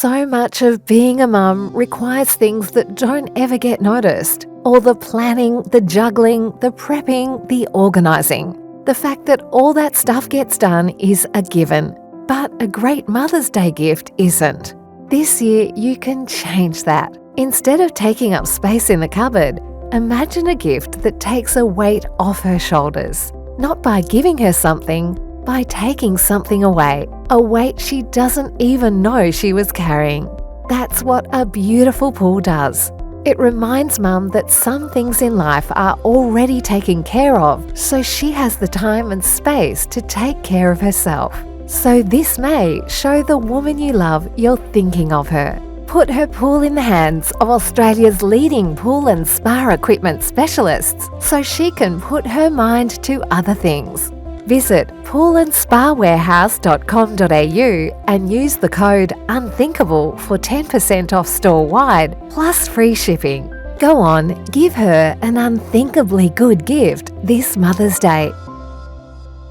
So much of being a mum requires things that don't ever get noticed. All the planning, the juggling, the prepping, the organising. The fact that all that stuff gets done is a given. But a great Mother's Day gift isn't. This year, you can change that. Instead of taking up space in the cupboard, imagine a gift that takes a weight off her shoulders. Not by giving her something, by taking something away. A weight she doesn't even know she was carrying. That's what a beautiful pull does. It reminds Mum that some things in life are already taken care of, so she has the time and space to take care of herself. So this May, show the woman you love you're thinking of her. Put her pool in the hands of Australia's leading pool and spa equipment specialists so she can put her mind to other things. Visit poolandspawarehouse.com.au and use the code UNTHINKABLE for 10% off Storewide plus free shipping. Go on, give her an unthinkably good gift this Mother's Day.